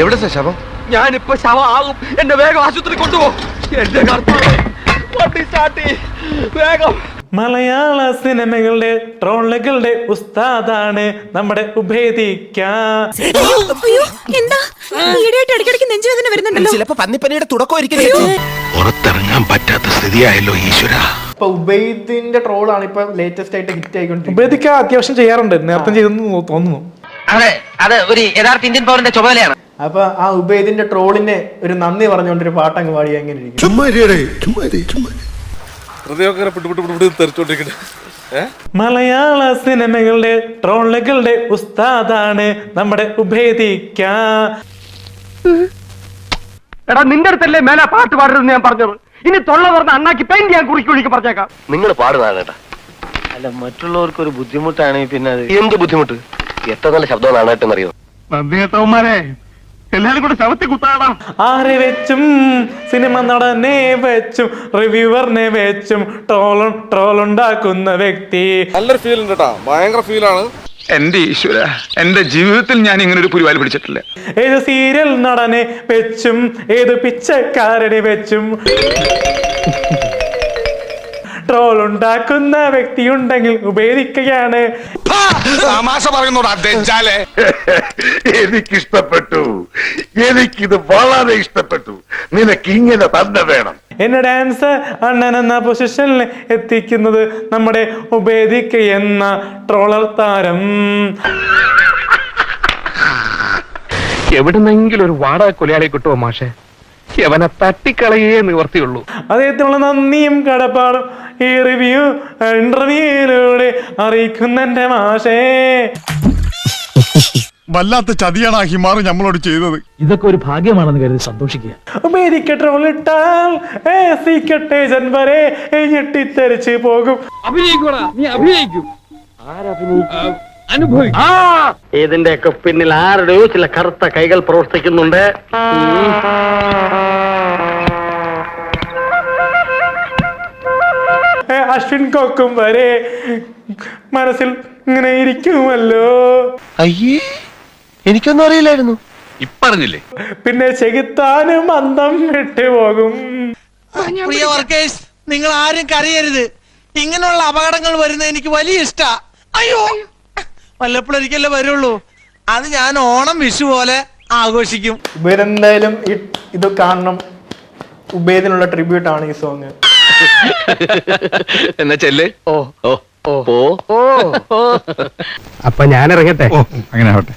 എവിടത്തെ ശവം? ഞാനിപ്പോ ശവമാകും. എന്നെ വേഗം ആശുപത്രി കൊണ്ടുപോ. എന്റെ കർത്താവേ, വണ്ടി സ്റ്റാർട്ട് ചെയ്യ് വേഗം. മലയാള സിനിമകളുടെ ട്രോളുകളുടെ ഉസ്താദാണ് നമ്മുടെ ഉഭേദിക്ക. ചിലപ്പോ പന്നിപ്പനിയുടെ തുടക്കമായിരിക്കും. പുറത്തിറങ്ങാൻ പറ്റാത്ത സ്ഥിതിയായല്ലോ ഈശ്വര. ഇപ്പൊ ഉബൈദിന്റെ ട്രോളാണ് ഇപ്പൊ ലേറ്റസ്റ്റ് ആയിട്ട് ഹിറ്റ് ആയിക്കൊണ്ടിരിക്കുന്നത്. ഉഭേദിക്ക അത്യാവശ്യം ചെയ്യാറുണ്ട്, നേരത്തെ ചെയ്തെന്ന് തോന്നുന്നു. അതെ, അത് ഒരു യഥാർത്ഥ ഇന്ത്യൻ പൗരന്റെ ചുമതലയാണ്. അപ്പൊ ആ ഉബൈദിന്റെ ട്രോളിനെ ഒരു നന്ദി പറഞ്ഞുകൊണ്ടൊരു പാട്ടങ്ങ് പാടി എങ്ങനെ ഇരിക്കും? മലയാള സിനിമകളുടെ ട്രോളുകളുടെ ഉസ്താദാണ് നമ്മുടെ ഉഭേദിക്ക. എടാ, നിന്റെ അടുത്തല്ലേ മേലെ പാട്ട് പാടരുതെന്ന് ഞാൻ പറഞ്ഞത്. ഇനി തൊള്ള പറഞ്ഞ അണ്ണാക്കി പെയിന്റ് ഞാൻ കുറിക്ക് പറഞ്ഞേക്കാം. നിങ്ങൾ പാടുന്നതാണ് കേട്ടാ. അല്ല, മറ്റുള്ളവർക്ക് ഒരു ബുദ്ധിമുട്ടാണെങ്കിൽ പിന്നെ എന്ത് ബുദ്ധിമുട്ട്? എത്ര നല്ല ശബ്ദമാണ് കേട്ടെന്നറിയോ? നന്ദിയേട്ടവന്മാരെ, എല്ലാരും കൂടെ ശവത്തി കുത്താടാ. ആരെ വെച്ചും സിനിമ നടനെ വെച്ചും റിവ്യൂവറിനെ വെച്ചും ട്രോളുണ്ടാക്കുന്ന വ്യക്തി. നല്ലൊരു ഫീൽ ഉണ്ട് കേട്ടാ, ഭയങ്കര ഫീലാണ്. എന്റെ ഈശ്വര, എന്റെ ജീവിതത്തിൽ ഞാൻ ഇങ്ങനെ ഒരു പുലിവാല് പിടിച്ചിട്ടില്ല. ഏത് സീരിയൽ നടനെ വെച്ചും ഏത് പിച്ചക്കാരനെ വെച്ചും ട്രോൾ ഉണ്ടാക്കുന്ന വ്യക്തി ഉണ്ടെങ്കിൽ ഉപേദിക്കുകയാണ്. തമാശ പറയുന്നോടാ. എനിക്കിഷ്ടപ്പെട്ടു, എനിക്കിത് വളരെ ഇഷ്ടപ്പെട്ടു. നിനക്ക് ഇങ്ങനെ തന്നെ വേണം. എന്നെ ഡാൻസ് അണ്ണൻ എന്ന പൊസിഷനിൽ എത്തിക്കുന്നത് നമ്മുടെ ഉബേദിക്ക എന്ന ട്രോളർ താരം. എവിടുന്നെങ്കിലും ഒരു വാടക കൊലയാളി കിട്ടുമോ മാഷെ? അവനെ തട്ടിക്കളയേ നിവർത്തിയുള്ളൂ. അദ്ദേഹത്തിനുള്ള നന്ദിയും കടപ്പാടും ഈ ഇന്റർവ്യൂയിലൂടെ അറിയിക്കുന്ന എന്റെ മാഷേ. വല്ലാത്ത ചതിയാണ് ഹിമാറ് നമ്മളോട് ചെയ്തത്. ഇതൊക്കെ ഒരു ഭാഗ്യമാണെന്ന് കരുതി സന്തോഷിക്കുക. ഉബേദിക്ക ട്രോളിട്ടാൽ സീക്രട്ടേജൻ വരെ ഞെട്ടിത്തെറിച്ച് പോകും. അഭിനയിക്കൂടാ, നീ അഭിനയിക്കും. ഇതിന്റെയൊക്കെ പിന്നിൽ ആരുടെയോ ചില കറുത്ത കൈകൾ പ്രവർത്തിക്കുന്നുണ്ട്. അശ്വിൻ കൊക്കും വരെ മനസ്സിൽ ഇങ്ങനെ ഇരിക്കുമല്ലോ. അയ്യേ, എനിക്കൊന്നും അറിയില്ലായിരുന്നു. ഇപ്പറഞ്ഞില്ലേ? പിന്നെ ചെകുത്താനും അന്തം വിട്ടുപോകും. പ്രിയ വർക്കേഴ്സ്, നിങ്ങൾ ആരും കരയരുത്. ഇങ്ങനെയുള്ള അപകടങ്ങൾ വരുന്നത് എനിക്ക് വലിയ ഇഷ്ടാ. അയ്യോ, വല്ലപ്പോഴൊരിക്കലേ വരുള്ളൂ. അത് ഞാൻ ഓണം വിഷു പോലെ ആഘോഷിക്കും. ഉബൈദ് എന്തായാലും ഇത് കാണണം. ഉബൈദിനുള്ള ട്രിബ്യൂട്ട് ആണ് ഈ സോങ്. എന്നാ ചെല്ലേ. അപ്പൊ ഞാൻ ഇറങ്ങട്ടെ. അങ്ങനെ ആവട്ടെ.